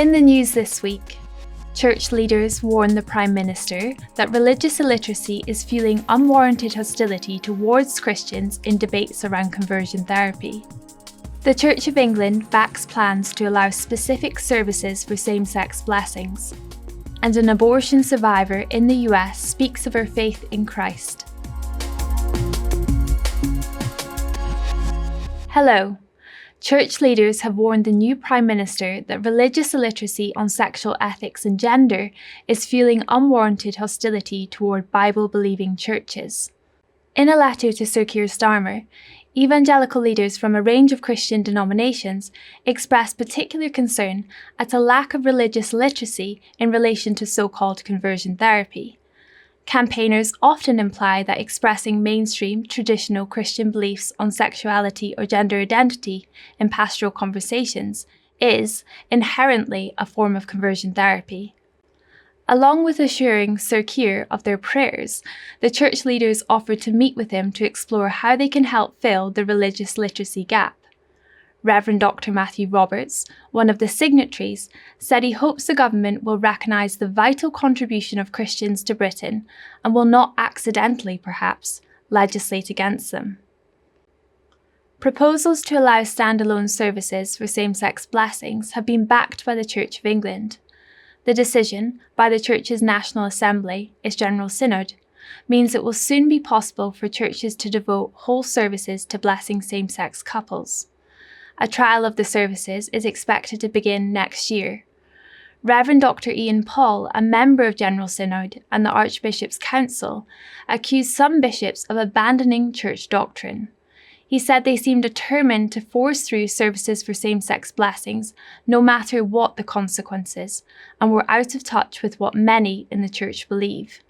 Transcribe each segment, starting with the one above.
In the news this week, church leaders warn the Prime Minister that religious illiteracy is fueling unwarranted hostility towards Christians in debates around conversion therapy. The Church of England backs plans to allow specific services for same-sex blessings, and an abortion survivor in the US speaks of her faith in Christ. Hello. Church leaders have warned the new Prime Minister that religious illiteracy on sexual ethics and gender is fueling unwarranted hostility toward Bible-believing churches. In a letter to Sir Keir Starmer, evangelical leaders from a range of Christian denominations expressed particular concern at a lack of religious literacy in relation to so-called conversion therapy. Campaigners often imply that expressing mainstream traditional Christian beliefs on sexuality or gender identity in pastoral conversations is inherently a form of conversion therapy. Along with assuring Sir Keir of their prayers, the church leaders offered to meet with him to explore how they can help fill the religious literacy gap. Reverend Dr. Matthew Roberts, one of the signatories, said he hopes the government will recognise the vital contribution of Christians to Britain and will not accidentally, perhaps, legislate against them. Proposals to allow standalone services for same-sex blessings have been backed by the Church of England. The decision, by the Church's National Assembly, its General Synod, means it will soon be possible for churches to devote whole services to blessing same-sex couples. A trial of the services is expected to begin next year. Reverend Dr. Ian Paul, a member of General Synod and the Archbishop's Council, accused some bishops of abandoning church doctrine. He said they seemed determined to force through services for same-sex blessings, no matter what the consequences, and were out of touch with what many in the church believe.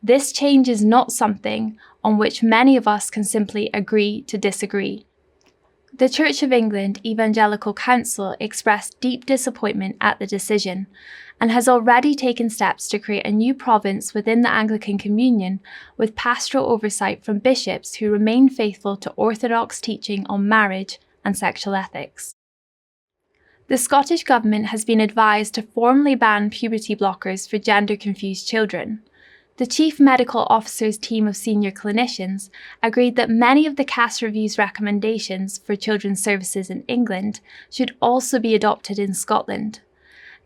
This change is not something on which many of us can simply agree to disagree. The Church of England Evangelical Council expressed deep disappointment at the decision and has already taken steps to create a new province within the Anglican Communion with pastoral oversight from bishops who remain faithful to orthodox teaching on marriage and sexual ethics. The Scottish Government has been advised to formally ban puberty blockers for gender-confused children. The Chief Medical Officer's team of senior clinicians agreed that many of the Cass Review's recommendations for children's services in England should also be adopted in Scotland.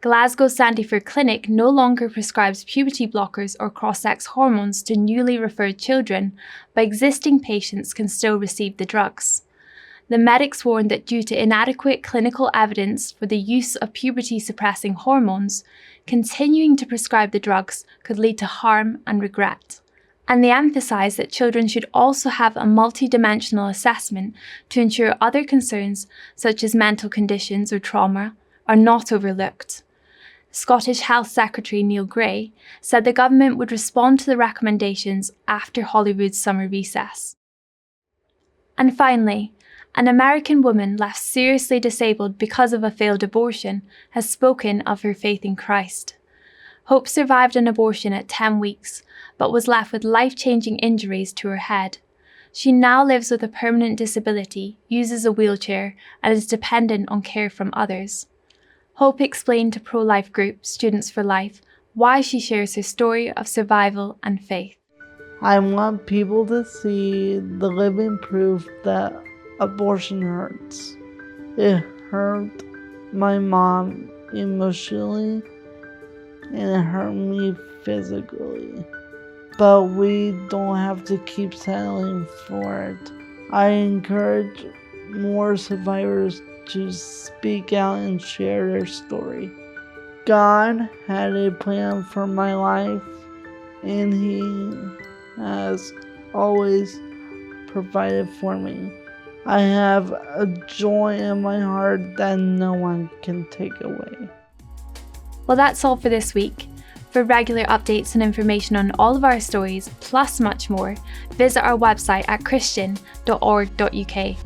Glasgow's Sandyford Clinic no longer prescribes puberty blockers or cross-sex hormones to newly referred children, but existing patients can still receive the drugs. The medics warned that due to inadequate clinical evidence for the use of puberty-suppressing hormones, continuing to prescribe the drugs could lead to harm and regret. And they emphasised that children should also have a multidimensional assessment to ensure other concerns, such as mental conditions or trauma, are not overlooked. Scottish Health Secretary Neil Gray said the government would respond to the recommendations after Holyrood's summer recess. And finally, an American woman left seriously disabled because of a failed abortion has spoken of her faith in Christ. Hope survived an abortion at 10 weeks, but was left with life-changing injuries to her head. She now lives with a permanent disability, uses a wheelchair, and is dependent on care from others. Hope explained to pro-life group Students for Life why she shares her story of survival and faith. I want people to see the living proof that abortion hurts. It hurt my mom emotionally and it hurt me physically. But we don't have to keep settling for it. I encourage more survivors to speak out and share their story. God had a plan for my life and He has always provided for me. I have a joy in my heart that no one can take away. Well, that's all for this week. For regular updates and information on all of our stories, plus much more, visit our website at christian.org.uk.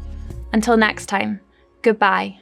Until next time, goodbye.